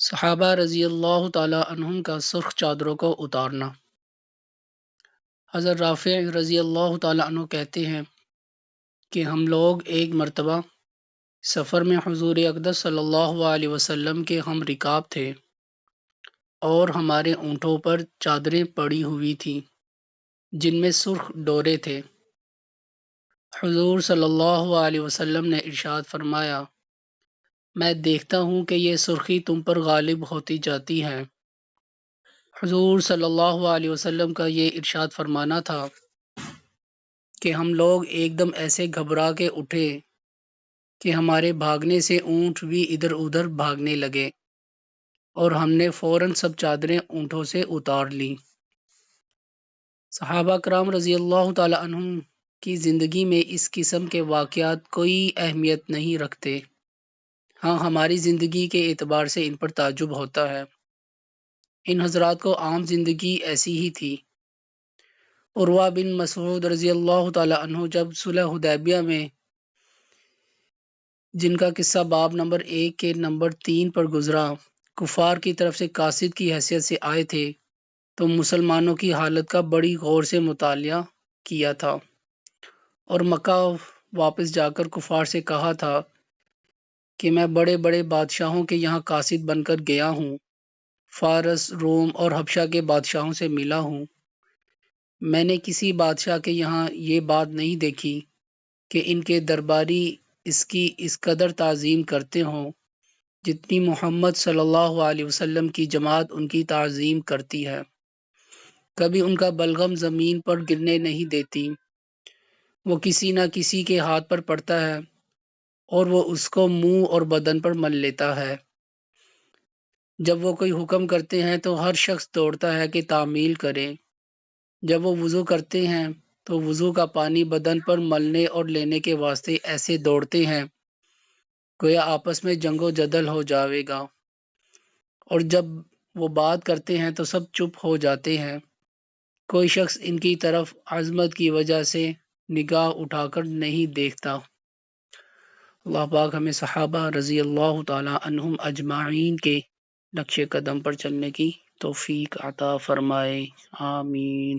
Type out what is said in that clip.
صحابہ رضی اللہ تعالی عنہم کا سرخ چادروں کو اتارنا۔ حضرت رافع رضی اللہ تعالی عنہ کہتے ہیں کہ ہم لوگ ایک مرتبہ سفر میں حضور اقدس صلی اللہ علیہ وسلم کے ہم رکاب تھے اور ہمارے اونٹوں پر چادریں پڑی ہوئی تھیں جن میں سرخ ڈورے تھے۔ حضور صلی اللہ علیہ وسلم نے ارشاد فرمایا، میں دیکھتا ہوں کہ یہ سرخی تم پر غالب ہوتی جاتی ہے۔ حضور صلی اللہ علیہ وسلم کا یہ ارشاد فرمانا تھا کہ ہم لوگ ایک دم ایسے گھبرا کے اٹھے کہ ہمارے بھاگنے سے اونٹ بھی ادھر ادھر بھاگنے لگے اور ہم نے فوراً سب چادریں اونٹوں سے اتار لیں۔ صحابہ کرام رضی اللہ تعالی عنہم کی زندگی میں اس قسم کے واقعات کوئی اہمیت نہیں رکھتے، ہاں ہماری زندگی کے اعتبار سے ان پر تعجب ہوتا ہے۔ ان حضرات کو عام زندگی ایسی ہی تھی۔ عروہ بن مسعود رضی اللہ تعالی عنہ جب صلح حدیبیہ میں، جن کا قصہ باب نمبر 1 کے نمبر 3 پر گزرا، کفار کی طرف سے قاصد کی حیثیت سے آئے تھے تو مسلمانوں کی حالت کا بڑی غور سے مطالعہ کیا تھا اور مکہ واپس جا کر کفار سے کہا تھا کہ میں بڑے بڑے بادشاہوں کے یہاں قاصد بن کر گیا ہوں، فارس، روم اور حبشہ کے بادشاہوں سے ملا ہوں، میں نے کسی بادشاہ کے یہاں یہ بات نہیں دیکھی کہ ان کے درباری اس کی اس قدر تعظیم کرتے ہوں جتنی محمد صلی اللہ علیہ وسلم کی جماعت ان کی تعظیم کرتی ہے۔ کبھی ان کا بلغم زمین پر گرنے نہیں دیتی، وہ کسی نہ کسی کے ہاتھ پر پڑتا ہے اور وہ اس کو منہ اور بدن پر مل لیتا ہے۔ جب وہ کوئی حکم کرتے ہیں تو ہر شخص دوڑتا ہے کہ تعمیل کرے۔ جب وہ وضو کرتے ہیں تو وضو کا پانی بدن پر ملنے اور لینے کے واسطے ایسے دوڑتے ہیں گویا آپس میں جنگ و جدل ہو جاوے گا، اور جب وہ بات کرتے ہیں تو سب چپ ہو جاتے ہیں، کوئی شخص ان کی طرف عظمت کی وجہ سے نگاہ اٹھا کر نہیں دیکھتا۔ اللہ پاک ہمیں صحابہ رضی اللہ تعالی عنہم اجمعین کے نقش قدم پر چلنے کی توفیق عطا فرمائے، آمین۔